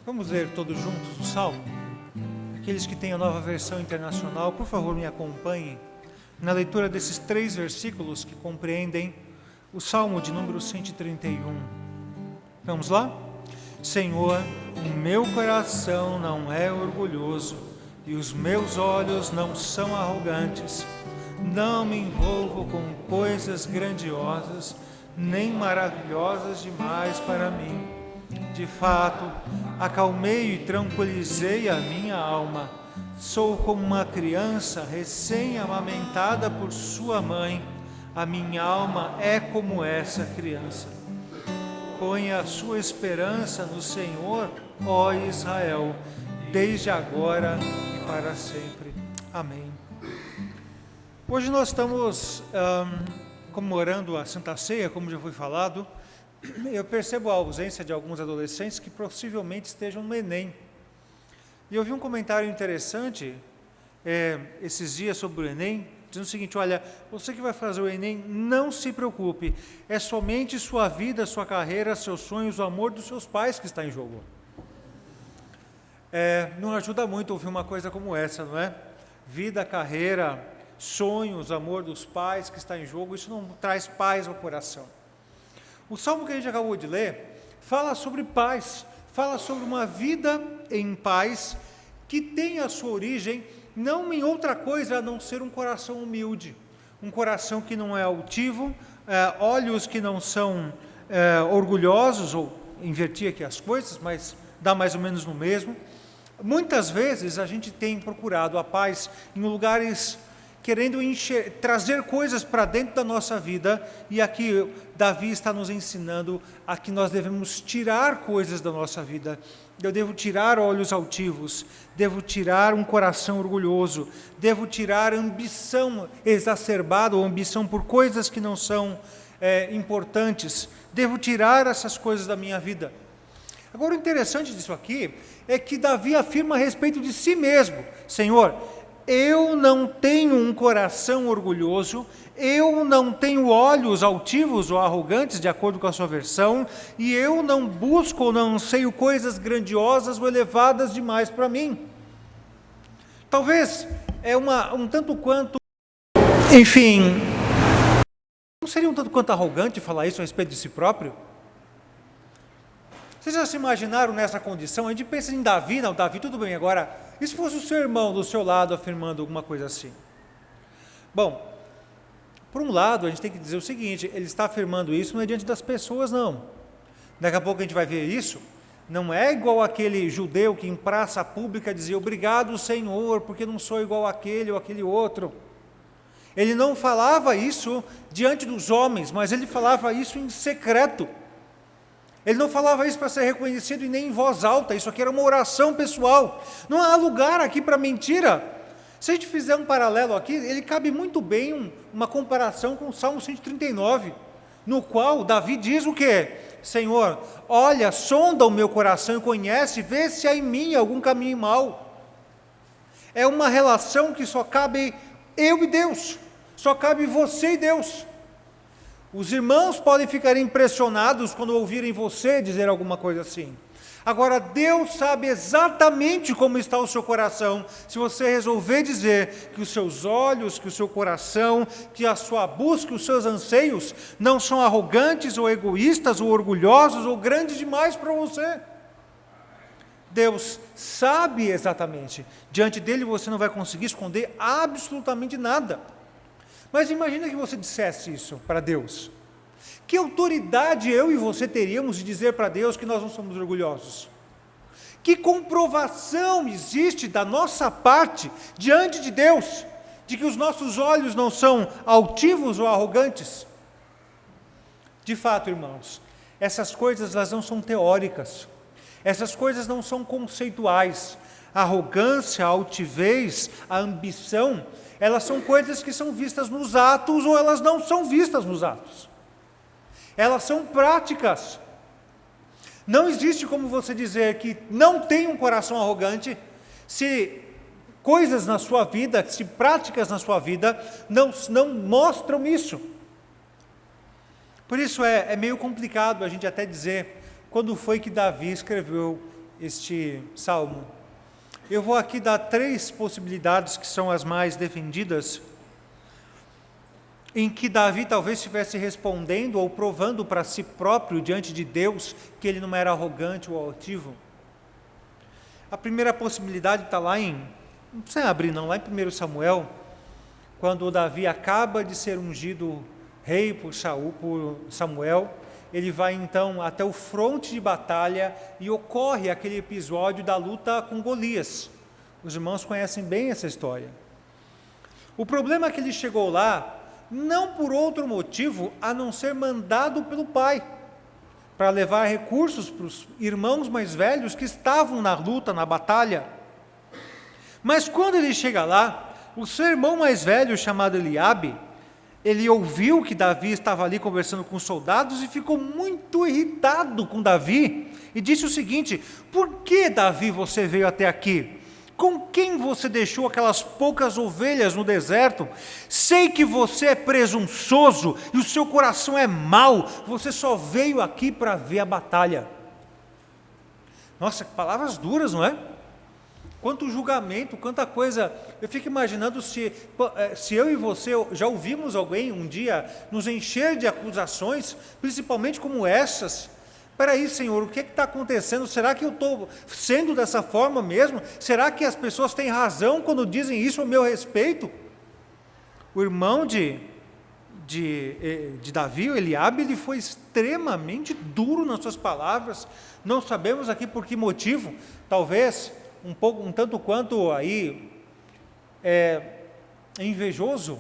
Vamos ler todos juntos o Salmo? Aqueles que têm a Nova Versão Internacional, por favor, me acompanhem na leitura desses 3 versículos que compreendem o Salmo de número 131. Vamos lá? Senhor, o meu coração não é orgulhoso e os meus olhos não são arrogantes. Não me envolvo com coisas grandiosas, nem maravilhosas demais para mim. De fato, acalmei e tranquilizei a minha alma. Sou como uma criança recém-amamentada por sua mãe. A minha alma é como essa criança. Ponha a sua esperança no Senhor, ó Israel, desde agora e para sempre. Amém. Hoje nós estamos comemorando a Santa Ceia, como já foi falado. Eu percebo a ausência de alguns adolescentes que possivelmente estejam no Enem. E eu vi um comentário interessante esses dias sobre o Enem, dizendo o seguinte: olha, você que vai fazer o Enem, não se preocupe, é somente sua vida, sua carreira, seus sonhos, o amor dos seus pais que está em jogo. Não ajuda muito ouvir uma coisa como essa, não é? Vida, carreira, sonhos, amor dos pais que está em jogo, isso não traz paz ao coração. O salmo que a gente acabou de ler fala sobre paz, fala sobre uma vida em paz que tem a sua origem não em outra coisa a não ser um coração humilde, um coração que não é altivo, olhos que não são orgulhosos, ou inverti aqui as coisas, mas dá mais ou menos no mesmo. Muitas vezes a gente tem procurado a paz em lugares querendo trazer coisas para dentro da nossa vida, e aqui Davi está nos ensinando a que nós devemos tirar coisas da nossa vida. Eu devo tirar olhos altivos, devo tirar um coração orgulhoso, devo tirar ambição exacerbada, ou ambição por coisas que não são importantes, devo tirar essas coisas da minha vida. Agora, o interessante disso aqui é que Davi afirma a respeito de si mesmo: Senhor, eu não tenho um coração orgulhoso, eu não tenho olhos altivos ou arrogantes, de acordo com a sua versão, e eu não busco ou não anseio coisas grandiosas ou elevadas demais para mim. Talvez um tanto quanto, enfim, não seria um tanto quanto arrogante falar isso a respeito de si próprio? Vocês já se imaginaram nessa condição? A gente pensa em Davi, não, Davi tudo bem, agora, e se fosse o seu irmão do seu lado afirmando alguma coisa assim? Bom, por um lado, a gente tem que dizer o seguinte: ele está afirmando isso não é diante das pessoas, não. Daqui a pouco a gente vai ver isso. Não é igual aquele judeu que em praça pública dizia: obrigado, Senhor, porque não sou igual àquele ou aquele outro. Ele não falava isso diante dos homens, mas ele falava isso em secreto. Ele não falava isso para ser reconhecido e nem em voz alta. Isso aqui era uma oração pessoal. Não há lugar aqui para mentira. Se a gente fizer um paralelo aqui, ele cabe muito bem uma comparação com o Salmo 139, no qual Davi diz o quê? Senhor, olha, sonda o meu coração e conhece, vê se há em mim algum caminho mau. É uma relação que só cabe eu e Deus, só cabe você e Deus. Os irmãos podem ficar impressionados quando ouvirem você dizer alguma coisa assim. Agora, Deus sabe exatamente como está o seu coração, se você resolver dizer que os seus olhos, que o seu coração, que a sua busca, os seus anseios não são arrogantes ou egoístas ou orgulhosos ou grandes demais para você. Deus sabe exatamente. Diante dele você não vai conseguir esconder absolutamente nada. Mas imagina que você dissesse isso para Deus. Que autoridade eu e você teríamos de dizer para Deus que nós não somos orgulhosos? Que comprovação existe da nossa parte diante de Deus de que os nossos olhos não são altivos ou arrogantes? De fato, irmãos, essas coisas elas não são teóricas, essas coisas não são conceituais. A arrogância, a altivez, a ambição, elas são coisas que são vistas nos atos ou elas não são vistas nos atos. Elas são práticas. Não existe como você dizer que não tem um coração arrogante se coisas na sua vida, se práticas na sua vida não mostram isso. Por isso é meio complicado a gente até dizer quando foi que Davi escreveu este salmo. Eu vou aqui dar 3 possibilidades que são as mais defendidas, em que Davi talvez estivesse respondendo ou provando para si próprio diante de Deus que ele não era arrogante ou altivo. A primeira possibilidade está lá não precisa abrir não, lá em 1 Samuel, quando Davi acaba de ser ungido rei por Samuel, ele vai então até o fronte de batalha e ocorre aquele episódio da luta com Golias. Os irmãos conhecem bem essa história. O problema é que ele chegou lá não por outro motivo a não ser mandado pelo pai, para levar recursos para os irmãos mais velhos que estavam na luta, na batalha. Mas quando ele chega lá, o seu irmão mais velho, chamado Eliabe, ele ouviu que Davi estava ali conversando com os soldados e ficou muito irritado com Davi e disse o seguinte: por que, Davi, você veio até aqui? Com quem você deixou aquelas poucas ovelhas no deserto? Sei que você é presunçoso e o seu coração é mau, você só veio aqui para ver a batalha. Nossa, que palavras duras, não é? Quanto julgamento, quanta coisa. Eu fico imaginando se eu e você já ouvimos alguém um dia nos encher de acusações, principalmente como essas. Espera aí, Senhor, o que está acontecendo? Será que eu estou sendo dessa forma mesmo? Será que as pessoas têm razão quando dizem isso a meu respeito? O irmão de Davi, o Eliabe, ele foi extremamente duro nas suas palavras. Não sabemos aqui por que motivo, talvez um tanto quanto aí invejoso,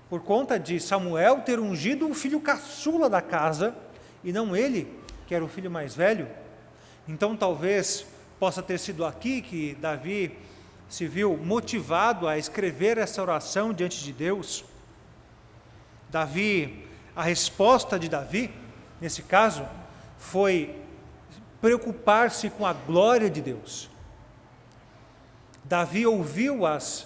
por conta de Samuel ter ungido o filho caçula da casa, e não ele, que era o filho mais velho. Então talvez possa ter sido aqui que Davi se viu motivado a escrever essa oração diante de Deus. A resposta de Davi, nesse caso, foi preocupar-se com a glória de Deus. Davi ouviu as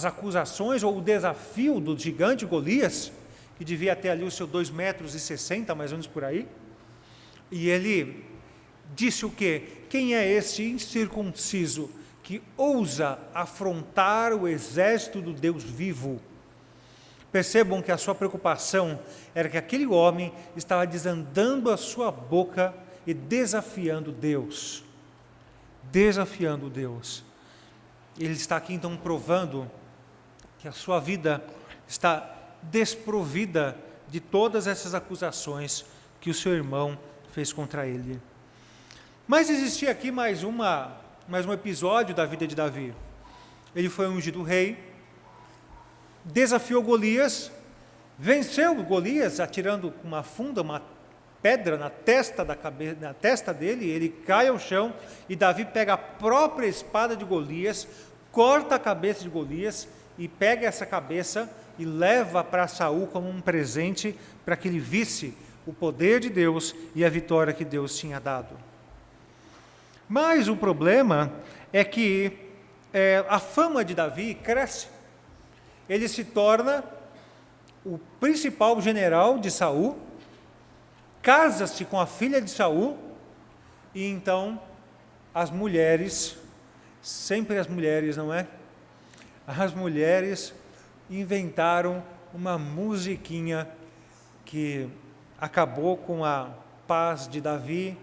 acusações ou o desafio do gigante Golias, que devia ter ali os seus 2,60 metros, mais ou menos por aí, e ele disse o quê? Quem é esse incircunciso que ousa afrontar o exército do Deus vivo? Percebam que a sua preocupação era que aquele homem estava desandando a sua boca e desafiando Deus. Desafiando Deus. Ele está aqui então provando que a sua vida está desprovida de todas essas acusações que o seu irmão fez contra ele. Mas existia aqui mais um episódio da vida de Davi. Ele foi ungido rei, desafiou Golias, venceu Golias atirando uma funda, uma pedra na testa dele, ele cai ao chão e Davi pega a própria espada de Golias, corta a cabeça de Golias e pega essa cabeça e leva para Saul como um presente para que ele visse o poder de Deus e a vitória que Deus tinha dado. Mas o problema é que a fama de Davi cresce. Ele se torna o principal general de Saul, casa-se com a filha de Saul, e então as mulheres, sempre as mulheres, não é? As mulheres inventaram uma musiquinha que acabou com a paz de Davi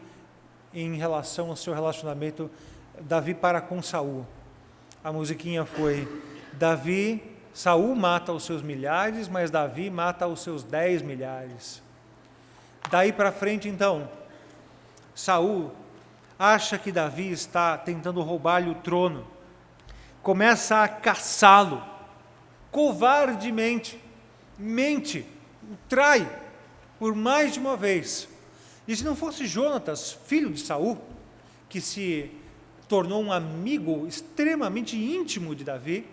em relação ao seu relacionamento Davi para com Saul. A musiquinha foi: Saul mata os seus milhares, mas Davi mata os seus 10 milhares. Daí para frente, então, Saul acha que Davi está tentando roubar-lhe o trono, começa a caçá-lo, covardemente, mente, o trai por mais de uma vez. E se não fosse Jonatas, filho de Saul, que se tornou um amigo extremamente íntimo de Davi,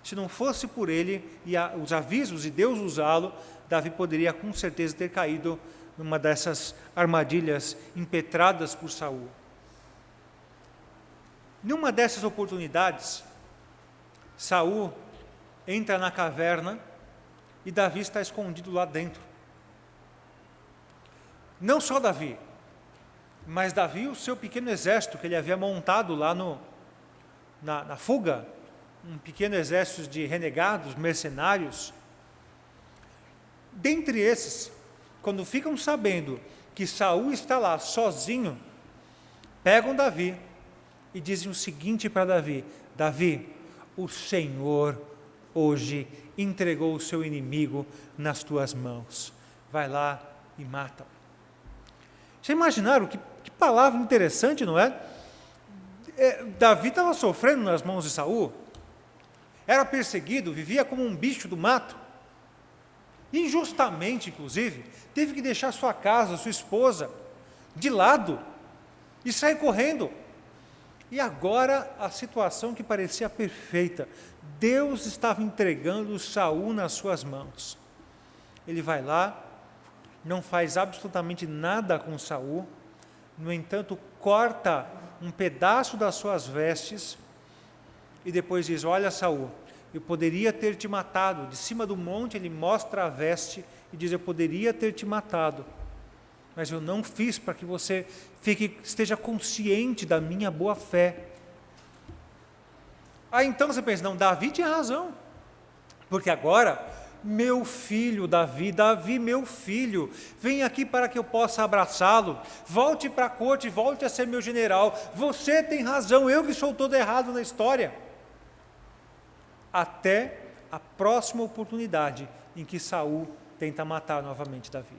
se não fosse por ele e os avisos de Deus usá-lo, Davi poderia com certeza ter caído numa dessas armadilhas impetradas por Saul. Numa dessas oportunidades, Saul entra na caverna e Davi está escondido lá dentro. Não só Davi, mas Davi, o seu pequeno exército que ele havia montado lá na fuga, um pequeno exército de renegados, mercenários. Dentre esses, quando ficam sabendo que Saul está lá sozinho, pegam Davi e dizem o seguinte para Davi: Davi, o Senhor hoje entregou o seu inimigo nas tuas mãos, vai lá e mata-o. Já imaginaram que palavra interessante, não é? Davi estava sofrendo nas mãos de Saul, era perseguido, vivia como um bicho do mato, injustamente inclusive, teve que deixar sua casa, sua esposa de lado e sair correndo. E agora a situação que parecia perfeita, Deus estava entregando Saul nas suas mãos. Ele vai lá, não faz absolutamente nada com Saul, no entanto corta um pedaço das suas vestes e depois diz: olha, Saul, eu poderia ter te matado. De cima do monte ele mostra a veste e diz: eu poderia ter te matado, mas eu não fiz, para que você esteja consciente da minha boa fé. Aí então você pensa: não, Davi tinha razão, porque agora, meu filho Davi, meu filho, vem aqui para que eu possa abraçá-lo, volte para a corte, volte a ser meu general, você tem razão, eu que sou todo errado na história. Até a próxima oportunidade em que Saul tenta matar novamente Davi.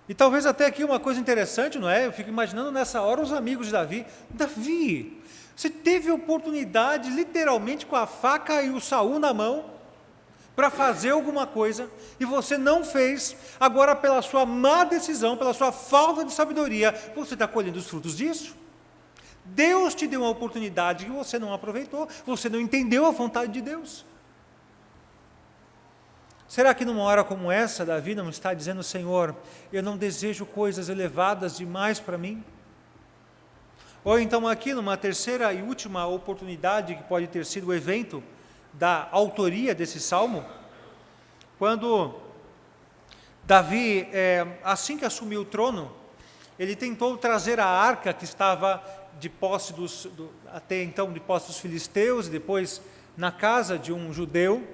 E talvez até aqui uma coisa interessante, não é? Eu fico imaginando nessa hora os amigos de Davi: Davi, você teve a oportunidade, literalmente com a faca e o Saul na mão, para fazer alguma coisa, e você não fez. Agora, pela sua má decisão, pela sua falta de sabedoria, você está colhendo os frutos disso. Deus te deu uma oportunidade que você não aproveitou, você não entendeu a vontade de Deus. Será que numa hora como essa, Davi não está dizendo: Senhor, eu não desejo coisas elevadas demais para mim? Ou então aqui, numa terceira e última oportunidade, que pode ter sido o evento da autoria desse salmo, quando Davi, assim que assumiu o trono, ele tentou trazer a arca que estava de posse até então de posse dos filisteus, e depois na casa de um judeu.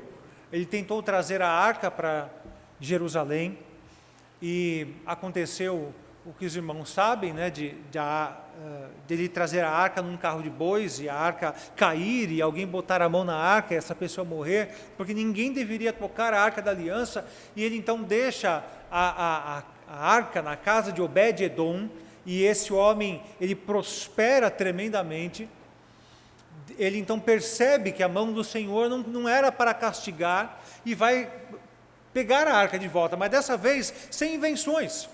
Ele tentou trazer a arca para Jerusalém, e aconteceu o que os irmãos sabem, né, de ele trazer a arca num carro de bois, e a arca cair, e alguém botar a mão na arca, e essa pessoa morrer, porque ninguém deveria tocar a arca da aliança, e ele então deixa a arca na casa de Obed-Edom, e esse homem, ele prospera tremendamente. Ele então percebe que a mão do Senhor não era para castigar, e vai pegar a arca de volta, mas dessa vez sem invenções.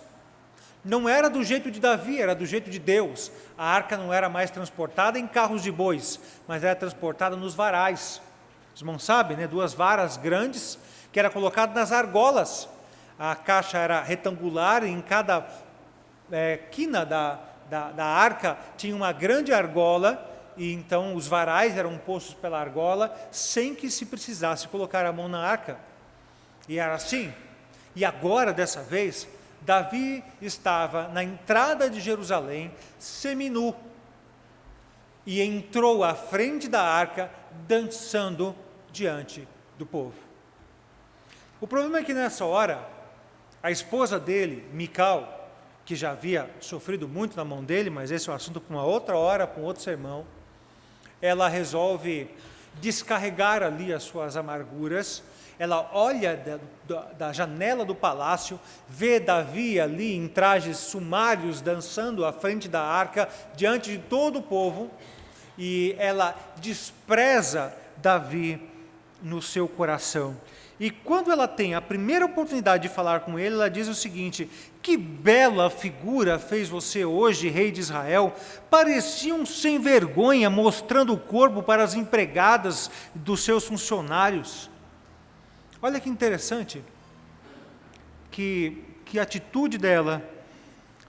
Não era do jeito de Davi, era do jeito de Deus. A arca não era mais transportada em carros de bois, mas era transportada nos varais. Os irmãos sabem, né? 2 varas grandes, que era colocado nas argolas. A caixa era retangular, e em cada quina da arca tinha uma grande argola, e então os varais eram postos pela argola, sem que se precisasse colocar a mão na arca. E era assim. E agora, dessa vez, Davi estava na entrada de Jerusalém, seminu, e entrou à frente da arca, dançando diante do povo. O problema é que nessa hora, a esposa dele, Mical, que já havia sofrido muito na mão dele, mas esse é um assunto para uma outra hora, para um outro sermão, ela resolve descarregar ali as suas amarguras. Ela olha da janela do palácio, vê Davi ali em trajes sumários, dançando à frente da arca, diante de todo o povo, e ela despreza Davi no seu coração. E quando ela tem a primeira oportunidade de falar com ele, ela diz o seguinte: que bela figura fez você hoje, rei de Israel. Parecia um sem vergonha, mostrando o corpo para as empregadas dos seus funcionários. Olha que interessante, que atitude dela.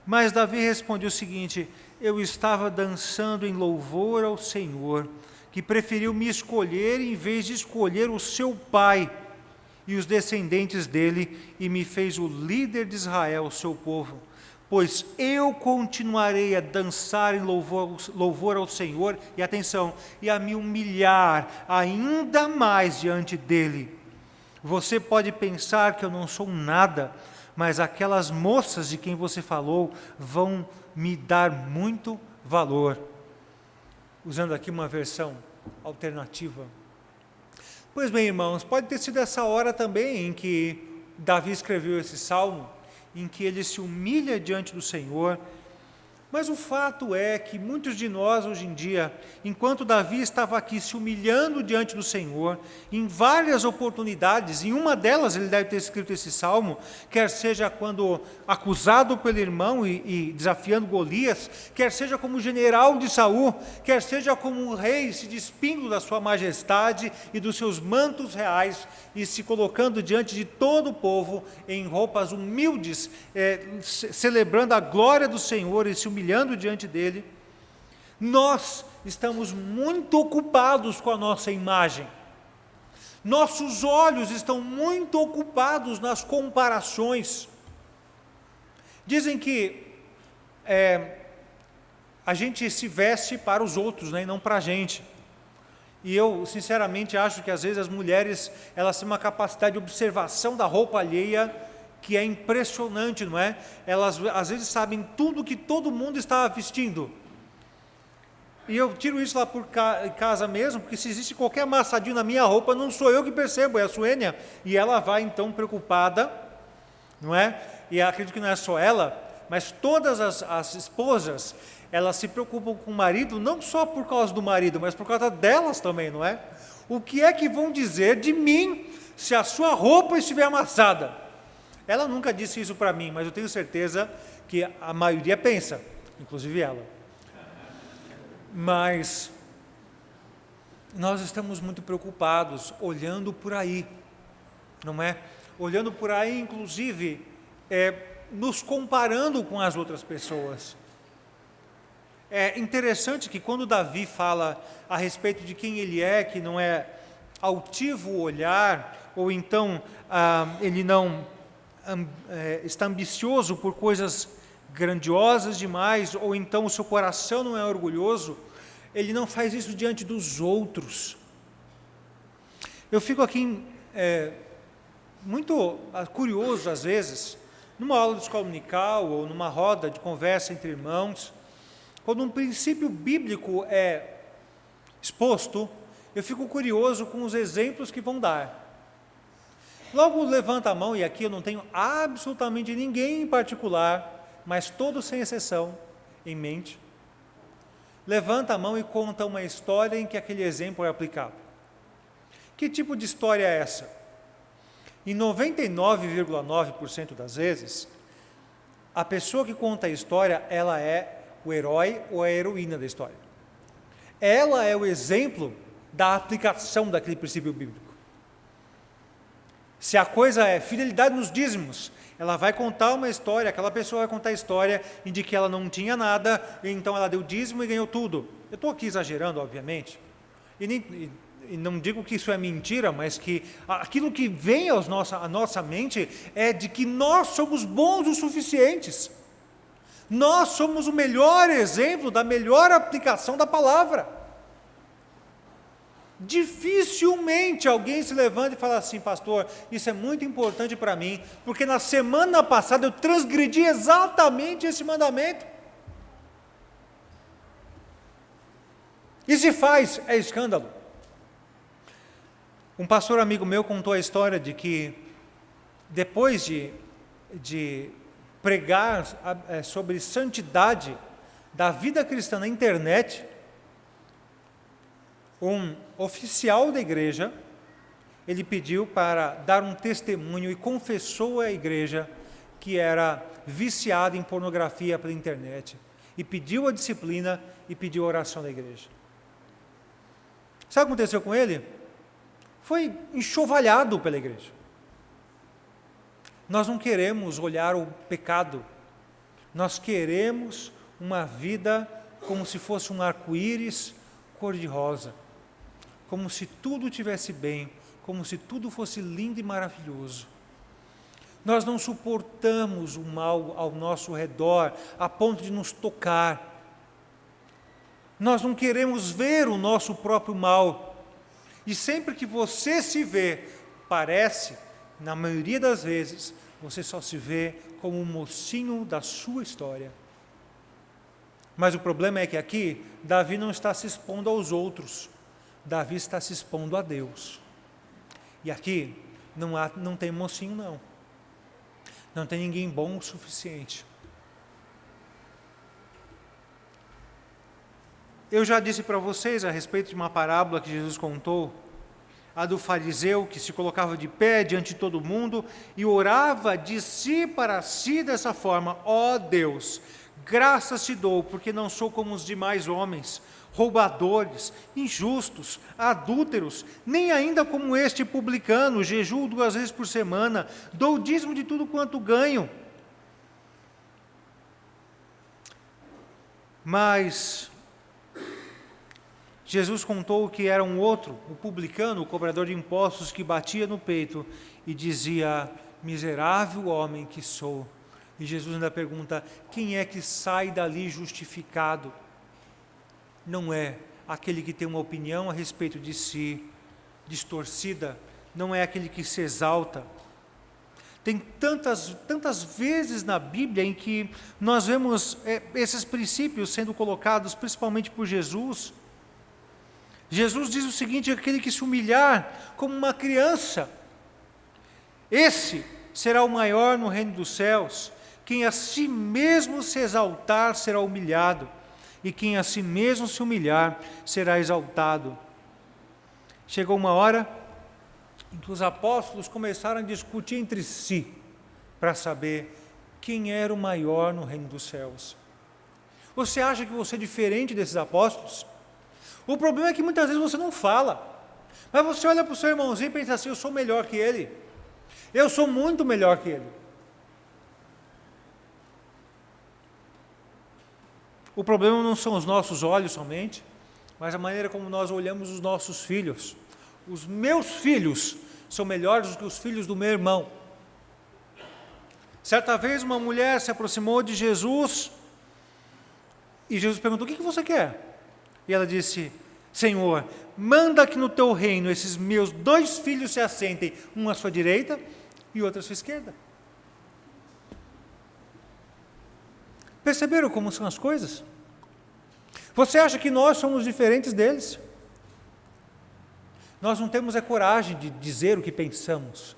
Mas Davi respondeu o seguinte: eu estava dançando em louvor ao Senhor, que preferiu me escolher em vez de escolher o seu pai, e os descendentes dele, e me fez o líder de Israel, seu povo. Pois eu continuarei a dançar em louvor ao Senhor, e atenção, e a me humilhar ainda mais diante dele. Você pode pensar que eu não sou nada, mas aquelas moças de quem você falou vão me dar muito valor. Usando aqui uma versão alternativa. Pois bem, irmãos, pode ter sido essa hora também em que Davi escreveu esse salmo, em que ele se humilha diante do Senhor. Mas o fato é que muitos de nós hoje em dia, enquanto Davi estava aqui se humilhando diante do Senhor, em várias oportunidades, em uma delas ele deve ter escrito esse salmo, quer seja quando acusado pelo irmão e desafiando Golias, quer seja como general de Saul, quer seja como um rei se despindo da sua majestade e dos seus mantos reais e se colocando diante de todo o povo em roupas humildes, celebrando a glória do Senhor e se humilhando diante dele. Nós estamos muito ocupados com a nossa imagem. Nossos olhos estão muito ocupados nas comparações. Dizem que a gente se veste para os outros, né, e não para a gente. E eu, sinceramente, acho que às vezes as mulheres, elas têm uma capacidade de observação da roupa alheia que é impressionante, não é? Elas às vezes sabem tudo que todo mundo está vestindo. E eu tiro isso lá por casa mesmo, porque se existe qualquer amassadinho na minha roupa, não sou eu que percebo, é a Suênia. E ela vai então preocupada, não é? E acredito que não é só ela, mas todas as esposas, elas se preocupam com o marido, não só por causa do marido, mas por causa delas também, não é? O que é que vão dizer de mim se a sua roupa estiver amassada? Ela nunca disse isso para mim, mas eu tenho certeza que a maioria pensa, inclusive ela. Mas nós estamos muito preocupados, olhando por aí, não é? Olhando por aí, inclusive, nos comparando com as outras pessoas. É interessante que quando Davi fala a respeito de quem ele é, que não é altivo o olhar, ou então ele não está ambicioso por coisas grandiosas demais, ou então o seu coração não é orgulhoso, ele não faz isso diante dos outros. Eu fico aqui muito curioso às vezes, numa aula de escola dominical, ou numa roda de conversa entre irmãos, quando um princípio bíblico é exposto, eu fico curioso com os exemplos que vão dar. Logo levanta a mão, e aqui eu não tenho absolutamente ninguém em particular, mas todos sem exceção em mente. Levanta a mão e conta uma história em que aquele exemplo é aplicado. Que tipo de história é essa? Em 99,9% das vezes, a pessoa que conta a história, ela é o herói ou a heroína da história. Ela é o exemplo da aplicação daquele princípio bíblico. Se a coisa é fidelidade nos dízimos, ela vai contar uma história, aquela pessoa vai contar a história de que ela não tinha nada, então ela deu dízimo e ganhou tudo. Eu estou aqui exagerando, obviamente, e não digo que isso é mentira, mas que aquilo que vem à nossa mente é de que nós somos bons o suficientes. Nós somos o melhor exemplo da melhor aplicação da palavra. Dificilmente alguém se levanta e fala assim: pastor, isso é muito importante para mim, porque na semana passada eu transgredi exatamente esse mandamento. E se faz, é escândalo. Um pastor amigo meu contou a história de que, depois de pregar sobre santidade da vida cristã na internet, um oficial da igreja, ele pediu para dar um testemunho e confessou à igreja que era viciado em pornografia pela internet, e pediu a disciplina e pediu a oração da igreja. Sabe o que aconteceu com ele? Foi enxovalhado pela igreja. Nós não queremos olhar o pecado, nós queremos uma vida como se fosse um arco-íris cor-de-rosa, como se tudo estivesse bem, como se tudo fosse lindo e maravilhoso. Nós não suportamos o mal ao nosso redor, a ponto de nos tocar. Nós não queremos ver o nosso próprio mal. E sempre que você se vê, parece, na maioria das vezes, você só se vê como um mocinho da sua história. Mas o problema é que aqui, Davi não está se expondo aos outros. Davi está se expondo a Deus. E aqui, não tem mocinho não. Não tem ninguém bom o suficiente. Eu já disse para vocês a respeito de uma parábola que Jesus contou, a do fariseu que se colocava de pé diante de todo mundo e orava de si para si dessa forma: ó Deus, graças te dou, porque não sou como os demais homens, roubadores, injustos, adúlteros, nem ainda como este publicano, jejuo 2 vezes por semana, dou o dízimo de tudo quanto ganho. Mas Jesus contou que era um outro, o publicano, o cobrador de impostos, que batia no peito e dizia: miserável homem que sou. E Jesus ainda pergunta: quem é que sai dali justificado? Não é aquele que tem uma opinião a respeito de si distorcida, não é aquele que se exalta. Tem tantas vezes na Bíblia em que nós vemos esses princípios sendo colocados, principalmente por Jesus. Jesus diz o seguinte: aquele que se humilhar como uma criança, esse será o maior no reino dos céus. Quem a si mesmo se exaltar será humilhado, e quem a si mesmo se humilhar será exaltado. Chegou uma hora em que os apóstolos começaram a discutir entre si, para saber quem era o maior no reino dos céus. Você acha que você é diferente desses apóstolos? O problema é que muitas vezes você não fala, mas você olha para o seu irmãozinho e pensa assim: eu sou melhor que ele, eu sou muito melhor que ele. O problema não são os nossos olhos somente, mas a maneira como nós olhamos os nossos filhos. Os meus filhos são melhores do que os filhos do meu irmão. Certa vez uma mulher se aproximou de Jesus e Jesus perguntou: o que você quer? E ela disse: Senhor, manda que no teu reino esses meus 2 filhos se assentem, um à sua direita e outro à sua esquerda. Perceberam como são as coisas? Você acha que nós somos diferentes deles? Nós não temos a coragem de dizer o que pensamos,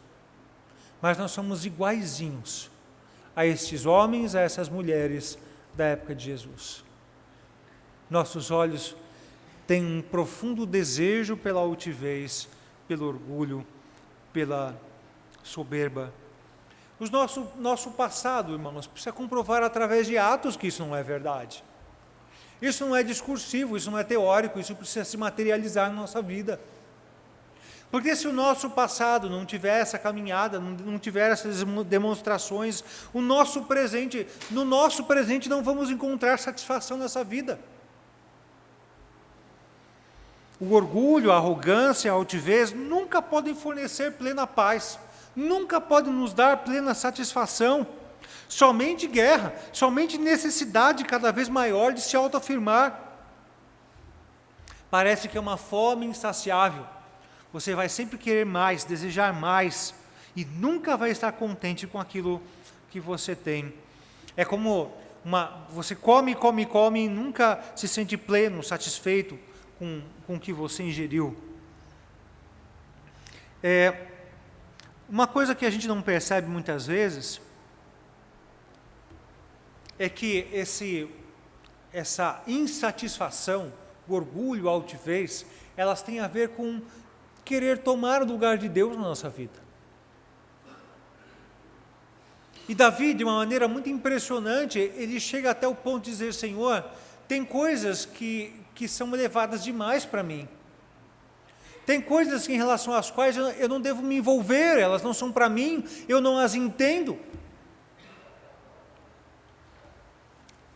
mas nós somos iguaizinhos a estes homens, a essas mulheres da época de Jesus. Nossos olhos têm um profundo desejo pela altivez, pelo orgulho, pela soberba. O nosso passado, irmãos, precisa comprovar através de atos que isso não é verdade. Isso não é discursivo, isso não é teórico, isso precisa se materializar na nossa vida. Porque se o nosso passado não tiver essa caminhada, não tiver essas demonstrações, no nosso presente não vamos encontrar satisfação nessa vida. O orgulho, a arrogância, a altivez nunca podem fornecer plena paz, nunca podem nos dar plena satisfação. Somente guerra, somente necessidade cada vez maior de se autoafirmar. Parece que é uma fome insaciável. Você vai sempre querer mais, desejar mais, e nunca vai estar contente com aquilo que você tem. É como você come e nunca se sente pleno, satisfeito com o que você ingeriu. Uma coisa que a gente não percebe muitas vezes é que essa insatisfação, o orgulho, a altivez, elas têm a ver com querer tomar o lugar de Deus na nossa vida. E Davi, de uma maneira muito impressionante, ele chega até o ponto de dizer: Senhor, tem coisas que são elevadas demais para mim. Tem coisas em relação às quais eu não devo me envolver, elas não são para mim, eu não as entendo.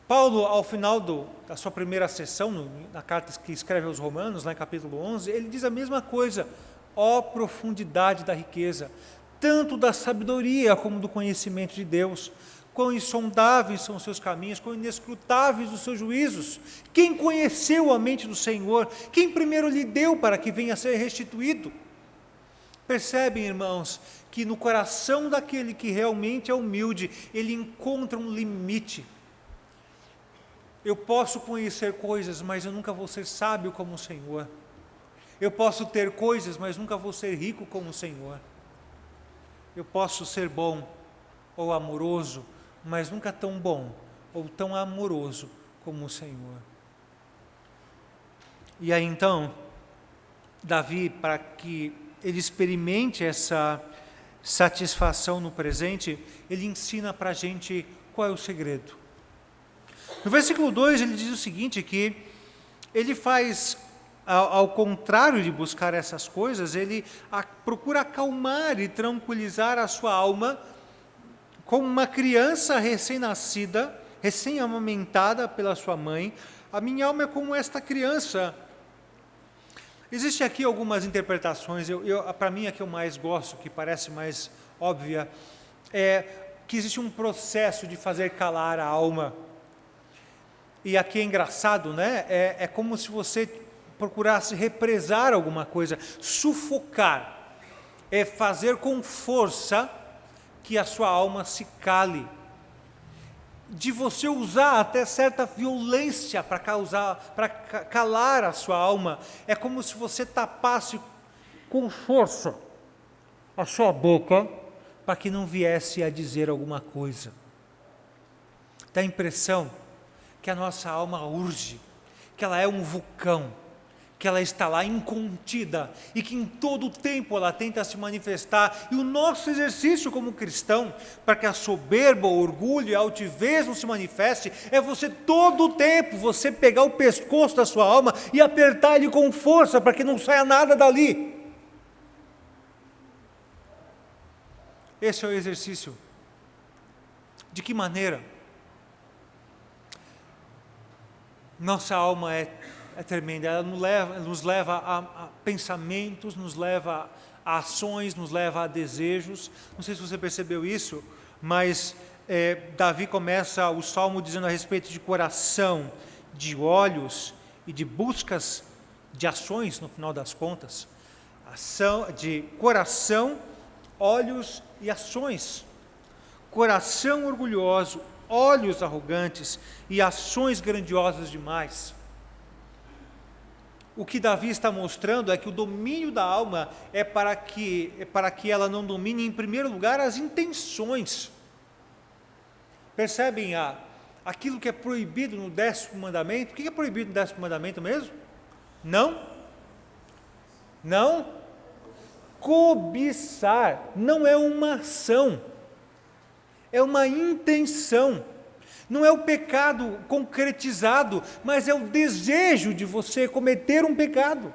Paulo, ao final da sua primeira sessão, na carta que escreve aos Romanos, lá em capítulo 11, ele diz a mesma coisa Ó profundidade da riqueza, tanto da sabedoria como do conhecimento de Deus. Quão insondáveis são os seus caminhos, quão inescrutáveis os seus juízos. Quem conheceu a mente do Senhor? Quem primeiro lhe deu para que venha a ser restituído? Percebem, irmãos, que no coração daquele que realmente é humilde, ele encontra um limite. Eu posso conhecer coisas, mas eu nunca vou ser sábio como o Senhor. Eu posso ter coisas, mas nunca vou ser rico como o Senhor. Eu posso ser bom ou amoroso, mas nunca tão bom ou tão amoroso como o Senhor. E aí então, Davi, para que ele experimente essa satisfação no presente, ele ensina para a gente qual é o segredo. No versículo 2 ele diz o seguinte, que ele faz, ao contrário de buscar essas coisas, ele procura acalmar e tranquilizar a sua alma como uma criança recém-nascida, recém-amamentada pela sua mãe. A minha alma é como esta criança. Existem aqui algumas interpretações, para mim a que eu mais gosto, que parece mais óbvia, é que existe um processo de fazer calar a alma. E aqui é engraçado, né? É como se você procurasse represar alguma coisa, sufocar, é fazer com força que a sua alma se cale. De você usar até certa violência para calar a sua alma, é como se você tapasse com força a sua boca, para que não viesse a dizer alguma coisa. Dá a impressão que a nossa alma urge, que ela é um vulcão, que ela está lá incontida e que em todo o tempo ela tenta se manifestar. E o nosso exercício como cristão, para que a soberba, o orgulho e a altivez não se manifeste, é você todo o tempo, você pegar o pescoço da sua alma e apertar ele com força, para que não saia nada dali. Esse é o exercício. De que maneira? Nossa alma é tremenda, ela nos leva a pensamentos, nos leva a ações, nos leva a desejos. Não sei se você percebeu isso, mas Davi começa o salmo dizendo a respeito de coração, de olhos e de buscas de ações, no final das contas. De coração, olhos e ações. Coração orgulhoso, olhos arrogantes e ações grandiosas demais. O que Davi está mostrando é que o domínio da alma é para que ela não domine, em primeiro lugar, as intenções. Percebem aquilo que é proibido no 10º mandamento? O que é proibido no 10º mandamento mesmo? Não cobiçar. Não é uma ação, é uma intenção. Não é o pecado concretizado, mas é o desejo de você cometer um pecado.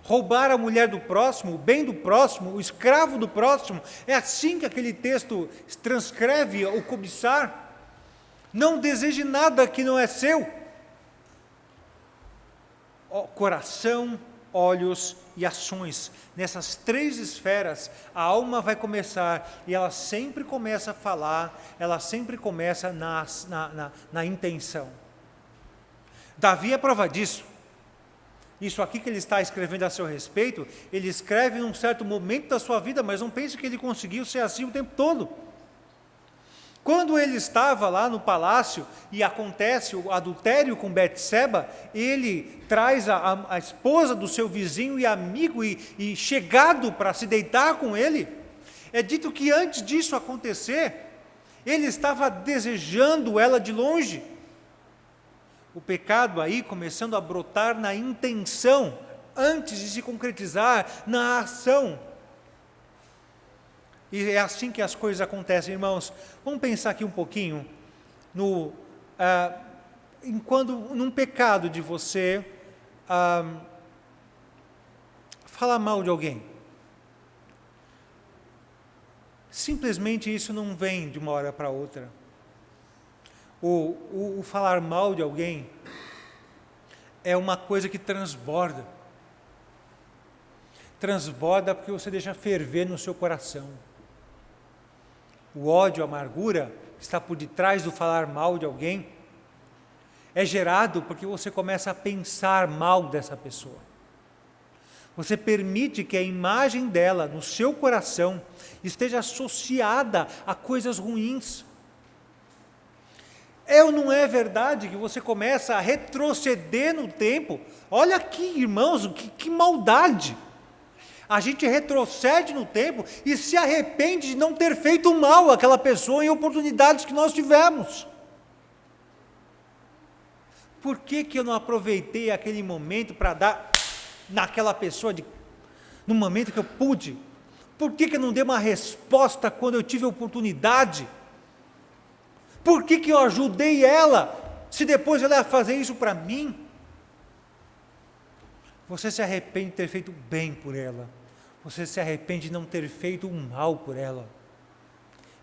Roubar a mulher do próximo, o bem do próximo, o escravo do próximo. É assim que aquele texto transcreve o cobiçar. Não deseje nada que não é seu. Coração, olhos e ações. Nessas 3 esferas, a alma vai começar, e ela sempre começa a falar, ela sempre começa na intenção. Davi é prova disso. Isso aqui que ele está escrevendo a seu respeito, ele escreve num certo momento da sua vida, mas não pense que ele conseguiu ser assim o tempo todo. Quando ele estava lá no palácio e acontece o adultério com Betseba, ele traz a esposa do seu vizinho e amigo e chegado para se deitar com ele. É dito que antes disso acontecer, ele estava desejando ela de longe. O pecado aí começando a brotar na intenção, antes de se concretizar na ação. E é assim que as coisas acontecem, irmãos. Vamos pensar aqui um pouquinho num pecado de você falar mal de alguém. Simplesmente isso não vem de uma hora para outra. O falar mal de alguém é uma coisa que transborda. transborda porque você deixa ferver no seu coração. O ódio, a amargura, que está por detrás do falar mal de alguém, é gerado porque você começa a pensar mal dessa pessoa. Você permite que a imagem dela no seu coração esteja associada a coisas ruins. É ou não é verdade que você começa a retroceder no tempo? Olha aqui, irmãos, que maldade! A gente retrocede no tempo e se arrepende de não ter feito mal àquela pessoa em oportunidades que nós tivemos. Por que eu não aproveitei aquele momento para dar naquela pessoa no momento que eu pude? Por que eu não dei uma resposta quando eu tive a oportunidade? Por que eu ajudei ela, se depois ela ia fazer isso para mim? Você se arrepende de ter feito bem por ela. Você se arrepende de não ter feito um mal por ela.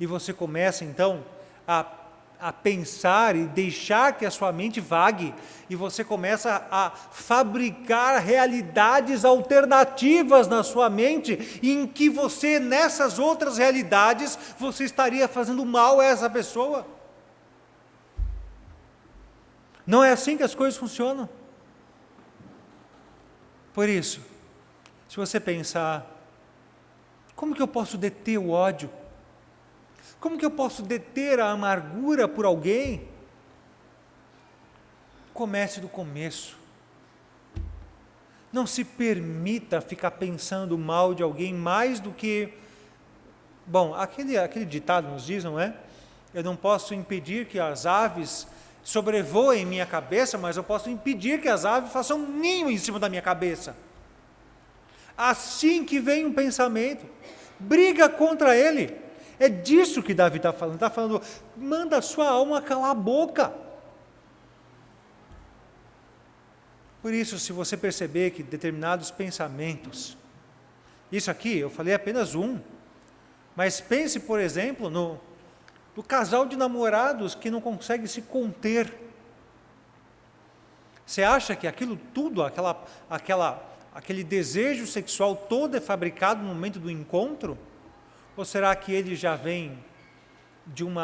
E você começa então a pensar e deixar que a sua mente vague, e você começa a fabricar realidades alternativas na sua mente, em que você, nessas outras realidades, você estaria fazendo mal a essa pessoa. Não é assim que as coisas funcionam. Por isso, se você pensar, como que eu posso deter o ódio? Como que eu posso deter a amargura por alguém? Comece do começo. Não se permita ficar pensando mal de alguém mais do que... Bom, aquele ditado nos diz, não é? Eu não posso impedir que as aves sobrevoem minha cabeça, mas eu posso impedir que as aves façam um ninho em cima da minha cabeça. Assim que vem um pensamento, briga contra ele. É disso que Davi está falando. Está falando, manda a sua alma calar a boca. Por isso, se você perceber que determinados pensamentos, isso aqui, eu falei apenas um, mas pense, por exemplo, no casal de namorados que não consegue se conter. Você acha que aquilo tudo, aquele desejo sexual todo é fabricado no momento do encontro? Ou será que ele já vem de um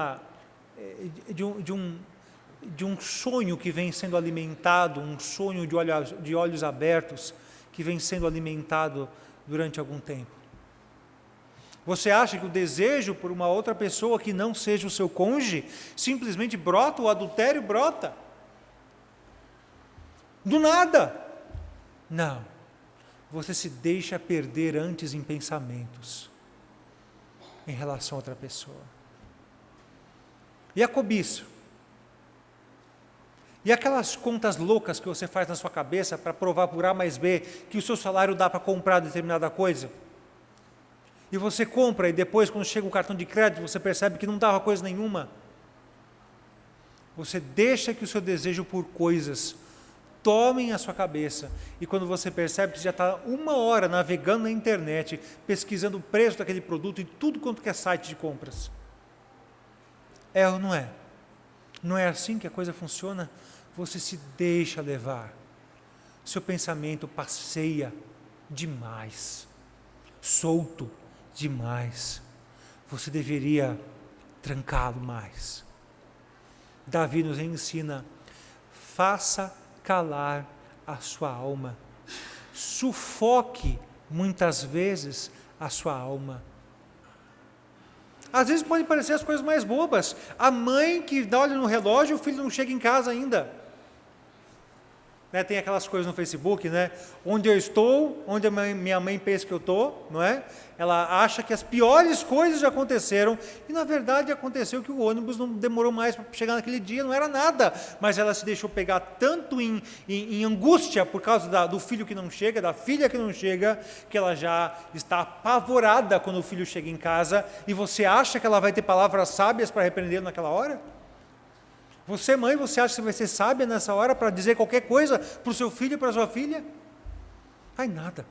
sonho que vem sendo alimentado, um sonho de olhos abertos, que vem sendo alimentado durante algum tempo? Você acha que o desejo por uma outra pessoa que não seja o seu cônjuge, simplesmente brota, o adultério brota? Do nada? Não. Você se deixa perder antes em pensamentos, em relação a outra pessoa. E a cobiça? E aquelas contas loucas que você faz na sua cabeça para provar por A mais B que o seu salário dá para comprar determinada coisa? E você compra e depois, quando chega o cartão de crédito, você percebe que não dava coisa nenhuma. Você deixa que o seu desejo por coisas tomem a sua cabeça, e quando você percebe que você já está 1 hora navegando na internet, pesquisando o preço daquele produto em tudo quanto que é site de compras. É ou não é? Não é assim que a coisa funciona? Você se deixa levar. Seu pensamento passeia demais, solto demais. Você deveria trancá-lo mais. Davi nos ensina, faça calar a sua alma, sufoque muitas vezes a sua alma. Às vezes podem parecer as coisas mais bobas, a mãe que olha no relógio e o filho não chega em casa ainda. Tem aquelas coisas no Facebook, onde eu estou, onde minha mãe pensa que eu estou, não é? Ela acha que as piores coisas já aconteceram, e na verdade aconteceu que o ônibus não demorou mais para chegar naquele dia, não era nada, mas ela se deixou pegar tanto em angústia por causa do filho que não chega, da filha que não chega, que ela já está apavorada quando o filho chega em casa, e você acha que ela vai ter palavras sábias para repreendê-lo naquela hora? Você, mãe, você acha que você vai ser sábia nessa hora para dizer qualquer coisa para o seu filho e para a sua filha? Ai, nada.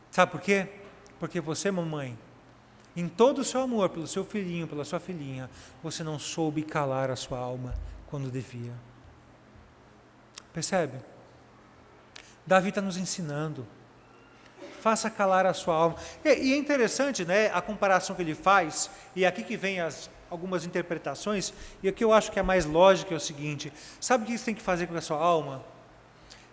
Sabe por quê? Porque você, mamãe, em todo o seu amor pelo seu filhinho, pela sua filhinha, você não soube calar a sua alma quando devia. Percebe? Davi está nos ensinando. faça calar a sua alma. E é interessante, né, a comparação que ele faz, e aqui que vem algumas interpretações, e o que eu acho que é mais lógico é o seguinte: sabe o que você tem que fazer com a sua alma?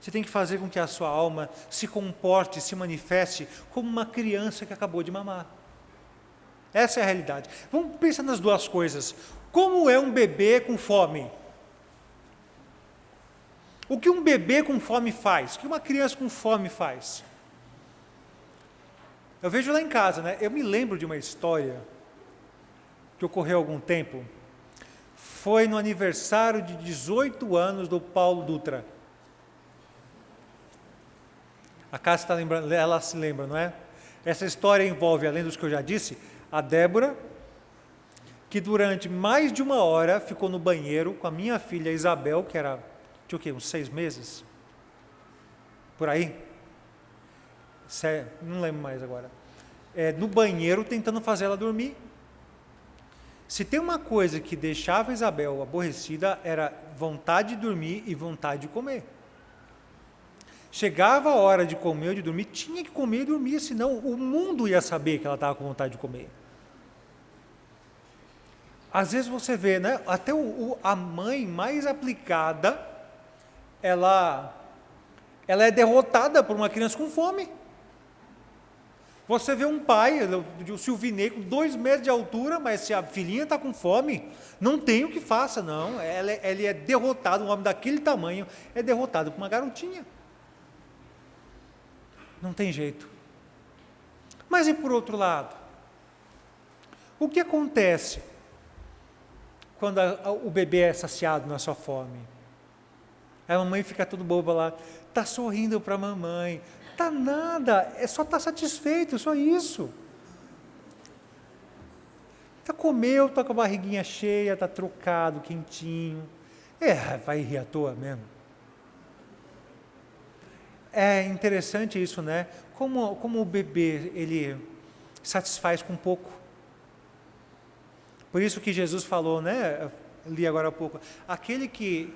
Você tem que fazer com que a sua alma se comporte, se manifeste como uma criança que acabou de mamar. Essa é a realidade. Vamos pensar nas duas coisas. Como é um bebê com fome? O que um bebê com fome faz? O que uma criança com fome faz? Eu vejo lá em casa, né? Eu me lembro de uma história que ocorreu há algum tempo. Foi no aniversário de 18 anos do Paulo Dutra. A Cássia está lembrando, ela se lembra, não é? Essa história envolve, além dos que eu já disse, a Débora, que durante mais de 1 hora ficou no banheiro com a minha filha Isabel, que era, tinha o quê, uns 6 meses? Por aí? Não lembro mais agora. No banheiro tentando fazer ela dormir. Se tem uma coisa que deixava Isabel aborrecida, era vontade de dormir e vontade de comer. Chegava a hora de comer ou de dormir, tinha que comer e dormir, senão o mundo ia saber que ela estava com vontade de comer. Às vezes você vê, né? Até a mãe mais aplicada, ela é derrotada por uma criança com fome. Você vê um pai, o Silvinei, com 2 metros de altura, mas se a filhinha está com fome, não tem o que faça, não. Ele é derrotado, um homem daquele tamanho é derrotado por uma garotinha. Não tem jeito. Mas e por outro lado? O que acontece quando o bebê é saciado na sua fome? A mamãe fica toda boba lá, está sorrindo para a mamãe, está nada, só está satisfeito, só isso. Comeu, está com a barriguinha cheia, está trocado, quentinho. Vai rir à toa mesmo. É interessante isso, né? Como o bebê, ele satisfaz com pouco. Por isso que Jesus falou, né? Eu li agora há pouco, aquele que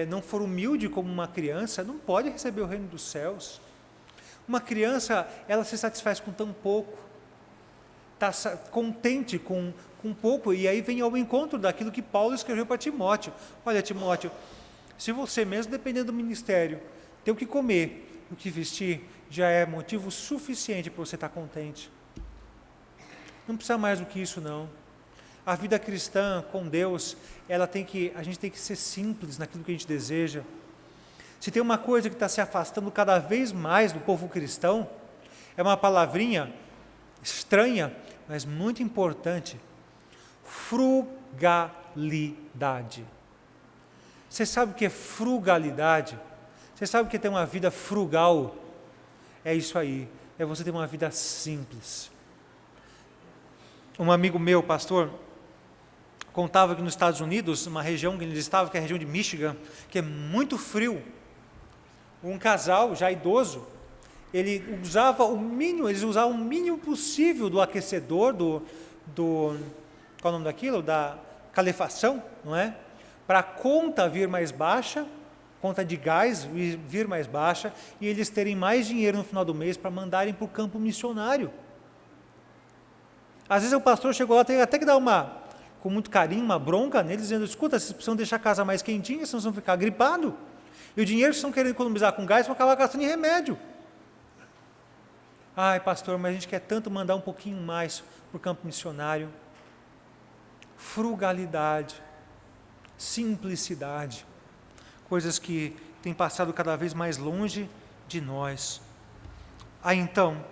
não for humilde como uma criança, não pode receber o reino dos céus. Uma criança, ela se satisfaz com tão pouco, está contente com pouco, e aí vem ao encontro daquilo que Paulo escreveu para Timóteo. Olha, Timóteo, se você mesmo, dependendo do ministério, tem o que comer, o que vestir, já é motivo suficiente para você estar contente. Não precisa mais do que isso, não. A vida cristã com Deus, a gente tem que ser simples naquilo que a gente deseja. Se tem uma coisa que está se afastando cada vez mais do povo cristão, é uma palavrinha estranha, mas muito importante: frugalidade. Você sabe o que é frugalidade? Você sabe o que é ter uma vida frugal? É isso aí, é você ter uma vida simples. Um amigo meu, pastor, contava que nos Estados Unidos, uma região que ele estava, que é a região de Michigan, que é muito frio, um casal já idoso, eles usavam o mínimo possível do aquecedor, qual é o nome daquilo? Da calefação, não é? Para a conta vir mais baixa, conta de gás vir mais baixa, e eles terem mais dinheiro no final do mês para mandarem para o campo missionário. Às vezes o pastor chegou lá, tem até que dar com muito carinho, uma bronca neles, dizendo: escuta, vocês precisam deixar a casa mais quentinha, senão vocês vão ficar gripados. E o dinheiro que vocês estão querendo economizar com gás, vão acabar gastando em remédio. Ai, pastor, mas a gente quer tanto mandar um pouquinho mais para o campo missionário. Frugalidade, simplicidade, coisas que têm passado cada vez mais longe de nós. Então,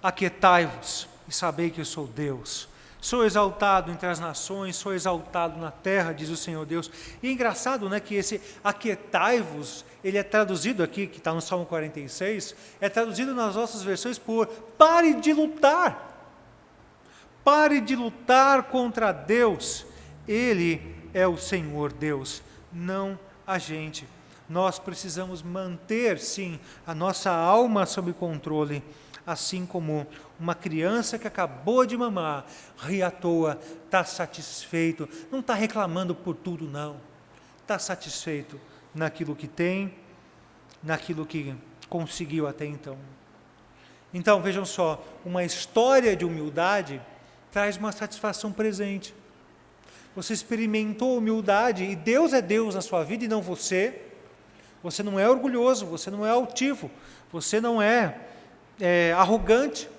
aquietai-vos e sabei que eu sou Deus. Sou exaltado entre as nações, sou exaltado na terra, diz o Senhor Deus. E é engraçado, né, que esse aquietai-vos, ele é traduzido aqui, que está no Salmo 46, é traduzido nas nossas versões por pare de lutar. Pare de lutar contra Deus. Ele é o Senhor Deus, não a gente. Nós precisamos manter, sim, a nossa alma sob controle, assim como uma criança que acabou de mamar, ri à toa, está satisfeito, não está reclamando por tudo, não. Está satisfeito naquilo que tem, naquilo que conseguiu até então. Então, vejam só, uma história de humildade traz uma satisfação presente. Você experimentou humildade e Deus é Deus na sua vida e não você. Você não é orgulhoso, você não é altivo, você não é arrogante.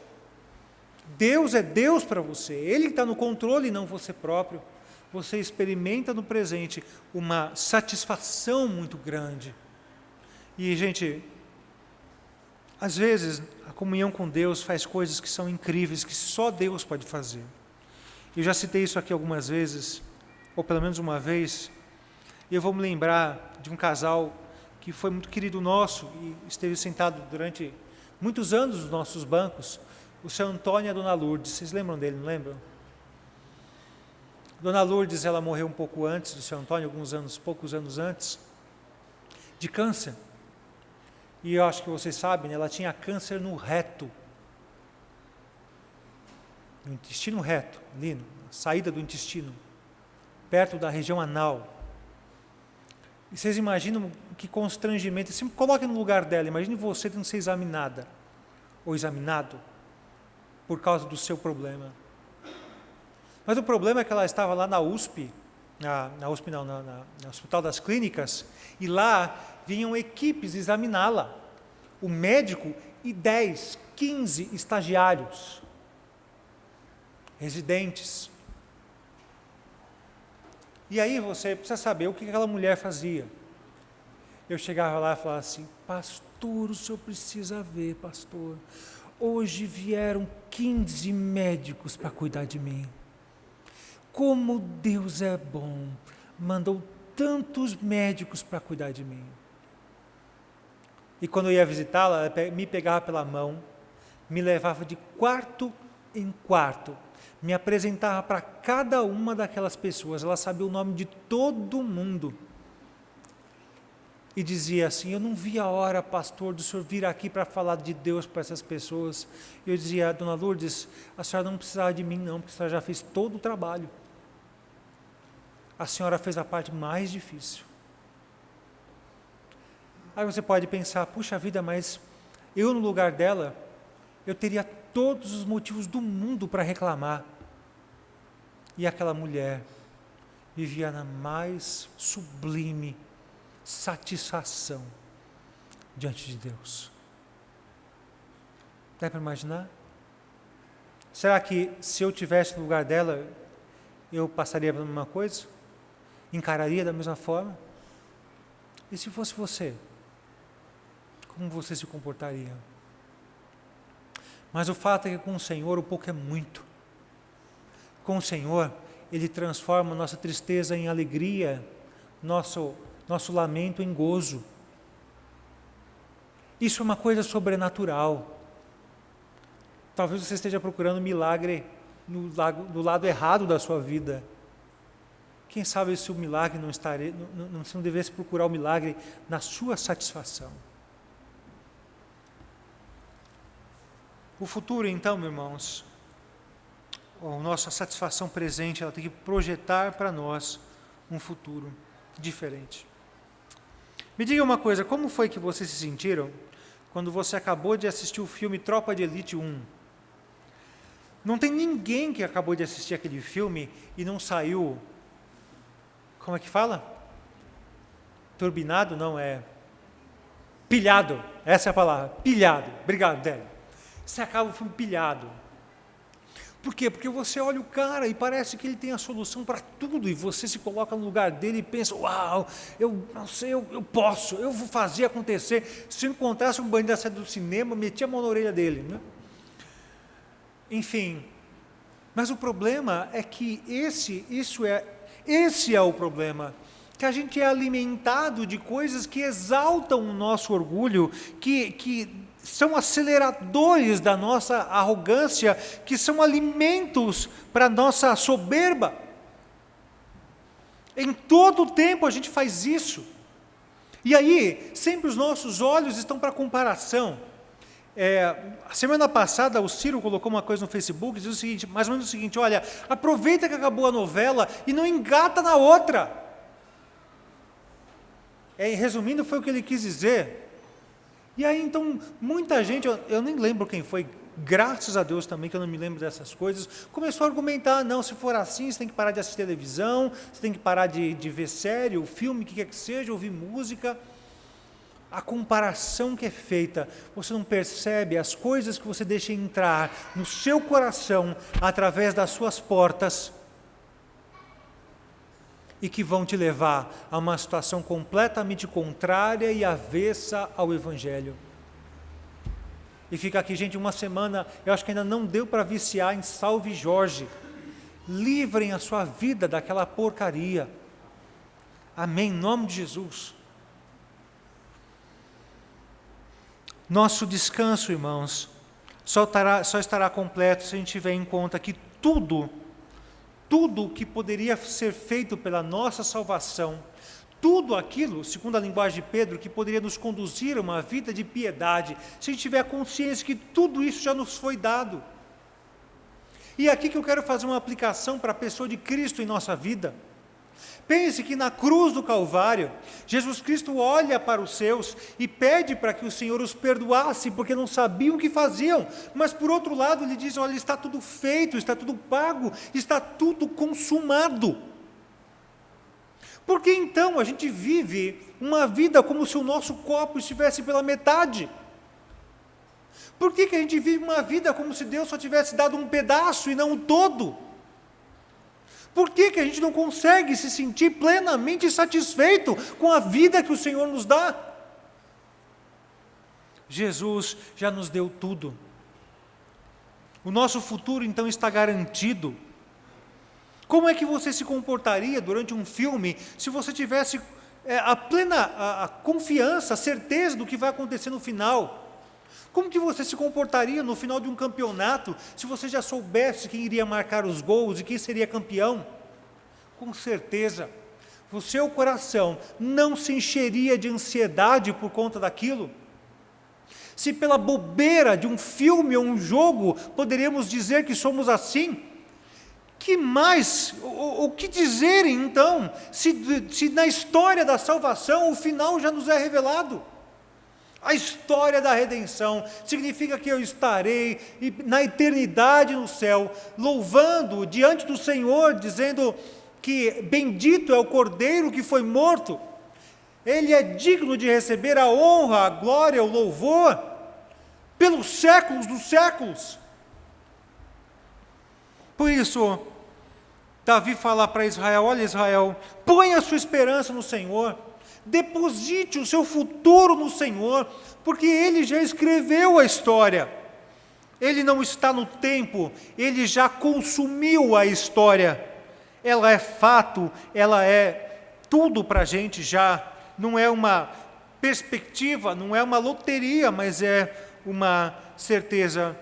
Deus é Deus para você, Ele está no controle e não você próprio. Você experimenta no presente uma satisfação muito grande. E, gente, às vezes a comunhão com Deus faz coisas que são incríveis, que só Deus pode fazer. Eu já citei isso aqui algumas vezes, ou pelo menos uma vez, e eu vou me lembrar de um casal que foi muito querido nosso e esteve sentado durante muitos anos nos nossos bancos, o seu Antônio e a dona Lourdes. Vocês lembram dele, não lembram? Dona Lourdes, ela morreu um pouco antes do seu Antônio, poucos anos antes, de câncer. E eu acho que vocês sabem, né, ela tinha câncer no reto, no intestino reto, ali, na saída do intestino, perto da região anal. E vocês imaginam que constrangimento, se coloquem no lugar dela, imagine você tendo que ser examinada, ou examinado, por causa do seu problema. Mas o problema é que ela estava lá na USP, no Hospital das Clínicas, e lá vinham equipes examiná-la, o médico e 10, 15 estagiários, residentes. E aí você precisa saber o que aquela mulher fazia. Eu chegava lá e falava assim: pastor, o senhor precisa ver, pastor, hoje vieram 15 médicos para cuidar de mim. Como Deus é bom, mandou tantos médicos para cuidar de mim. E quando eu ia visitá-la, ela me pegava pela mão, me levava de quarto em quarto, me apresentava para cada uma daquelas pessoas, ela sabia o nome de todo mundo. E dizia assim: eu não vi a hora, pastor, do senhor vir aqui para falar de Deus para essas pessoas. Eu dizia: dona Lourdes, a senhora não precisava de mim não, porque a senhora já fez todo o trabalho. A senhora fez a parte mais difícil. Aí você pode pensar: puxa vida, mas eu no lugar dela, eu teria todos os motivos do mundo para reclamar. E aquela mulher vivia na mais sublime satisfação diante de Deus. Dá para imaginar? Será que se eu tivesse no lugar dela, eu passaria pela mesma coisa? Encararia da mesma forma? E se fosse você? Como você se comportaria? Mas o fato é que com o Senhor o pouco é muito. Com o Senhor, Ele transforma nossa tristeza em alegria, nosso lamento em gozo. Isso é uma coisa sobrenatural. Talvez você esteja procurando milagre no lado errado da sua vida. Quem sabe se o milagre você não devesse procurar o milagre na sua satisfação. O futuro, então, meus irmãos, a nossa satisfação presente, ela tem que projetar para nós um futuro diferente. Me diga uma coisa: como foi que vocês se sentiram quando você acabou de assistir o filme Tropa de Elite 1? Não tem ninguém que acabou de assistir aquele filme e não saiu, como é que fala? Turbinado? Não, é pilhado, essa é a palavra, pilhado. Obrigado, Délio. Você acaba o filme pilhado. Por quê? Porque você olha o cara e parece que ele tem a solução para tudo, e você se coloca no lugar dele e pensa: uau, eu não sei, eu posso, eu vou fazer acontecer. Se eu encontrasse um bandido da saída do cinema, metia a mão na orelha dele, né? Enfim, mas o problema é que esse é o problema, que a gente é alimentado de coisas que exaltam o nosso orgulho, que são aceleradores da nossa arrogância, que são alimentos para a nossa soberba. Em todo o tempo a gente faz isso. E aí, sempre os nossos olhos estão para comparação. A semana passada o Ciro colocou uma coisa no Facebook, diz o seguinte, mais ou menos o seguinte: olha, aproveita que acabou a novela e não engata na outra. Resumindo, foi o que ele quis dizer. E aí então, muita gente, eu nem lembro quem foi, graças a Deus também, que eu não me lembro dessas coisas, começou a argumentar, não, se for assim, você tem que parar de assistir televisão, você tem que parar de ver série, ou filme, o que quer que seja, ouvir música. A comparação que é feita, você não percebe as coisas que você deixa entrar no seu coração, através das suas portas, e que vão te levar a uma situação completamente contrária e avessa ao Evangelho. E fica aqui, gente, uma semana, eu acho que ainda não deu para viciar em Salve Jorge. Livrem a sua vida daquela porcaria. Amém, em nome de Jesus. Nosso descanso, irmãos, só estará completo se a gente tiver em conta que tudo que poderia ser feito pela nossa salvação, tudo aquilo, segundo a linguagem de Pedro, que poderia nos conduzir a uma vida de piedade, se a gente tiver a consciência que tudo isso já nos foi dado. E é aqui que eu quero fazer uma aplicação para a pessoa de Cristo em nossa vida. Pense que na cruz do Calvário, Jesus Cristo olha para os seus e pede para que o Senhor os perdoasse, porque não sabiam o que faziam. Mas por outro lado, ele diz, olha, está tudo feito, está tudo pago, está tudo consumado. Por que então a gente vive uma vida como se o nosso copo estivesse pela metade? Por que a gente vive uma vida como se Deus só tivesse dado um pedaço e não o todo? Por que a gente não consegue se sentir plenamente satisfeito com a vida que o Senhor nos dá? Jesus já nos deu tudo. O nosso futuro então está garantido. Como é que você se comportaria durante um filme se você tivesse a plena confiança, a certeza do que vai acontecer no final? Como que você se comportaria no final de um campeonato, se você já soubesse quem iria marcar os gols e quem seria campeão? Com certeza, o seu coração não se encheria de ansiedade por conta daquilo. Se pela bobeira de um filme ou um jogo, poderíamos dizer que somos assim, que mais, o que dizer então, se na história da salvação o final já nos é revelado? A história da redenção significa que eu estarei na eternidade no céu, louvando diante do Senhor, dizendo que bendito é o Cordeiro que foi morto. Ele é digno de receber a honra, a glória, o louvor, pelos séculos dos séculos. Por isso, Davi fala para Israel, olha Israel, põe a sua esperança no Senhor, deposite o seu futuro no Senhor, porque Ele já escreveu a história. Ele não está no tempo, Ele já consumiu a história. Ela é fato, ela é tudo para a gente já. Não é uma perspectiva, não é uma loteria, mas é uma certeza.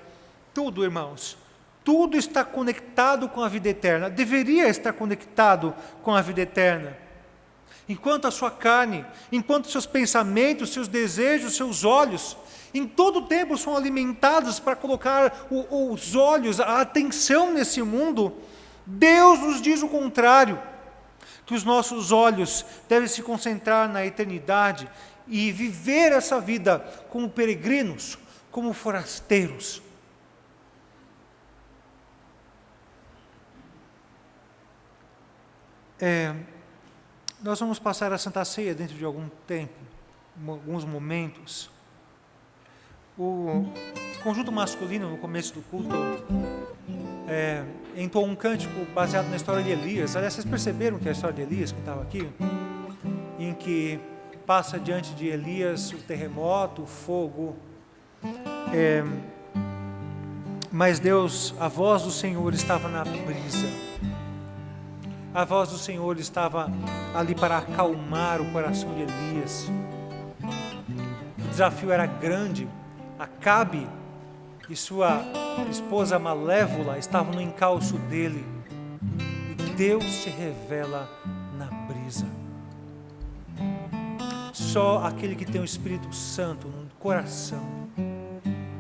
Tudo, irmãos, tudo está conectado com a vida eterna. Deveria estar conectado com a vida eterna. Enquanto a sua carne, enquanto seus pensamentos, seus desejos, seus olhos, em todo o tempo são alimentados para colocar os olhos, a atenção nesse mundo, Deus nos diz o contrário, que os nossos olhos devem se concentrar na eternidade e viver essa vida como peregrinos, como forasteiros. Nós vamos passar a Santa Ceia dentro de algum tempo, alguns momentos. O conjunto masculino, no começo do culto, entoou um cântico baseado na história de Elias. Aliás, vocês perceberam que é a história de Elias, que estava aqui? Em que passa diante de Elias o terremoto, o fogo. Mas Deus, a voz do Senhor estava na brisa. A voz do Senhor estava ali para acalmar o coração de Elias. O desafio era grande. Acabe e sua esposa malévola estavam no encalço dele. E Deus se revela na brisa. Só aquele que tem o Espírito Santo no coração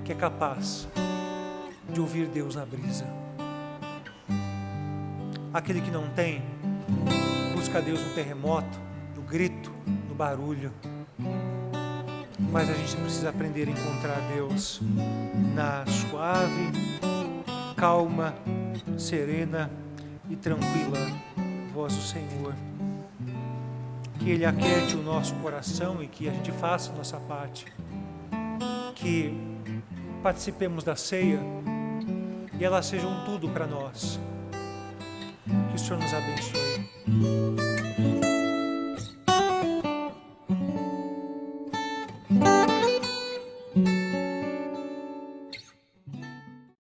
que é capaz de ouvir Deus na brisa. Aquele que não tem, busca Deus no terremoto, no grito, no barulho. mas a gente precisa aprender a encontrar Deus na suave, calma, serena e tranquila voz do Senhor. Que Ele aquiete o nosso coração e que a gente faça a nossa parte. Que participemos da ceia e ela seja um tudo para nós. Que o Senhor nos abençoe.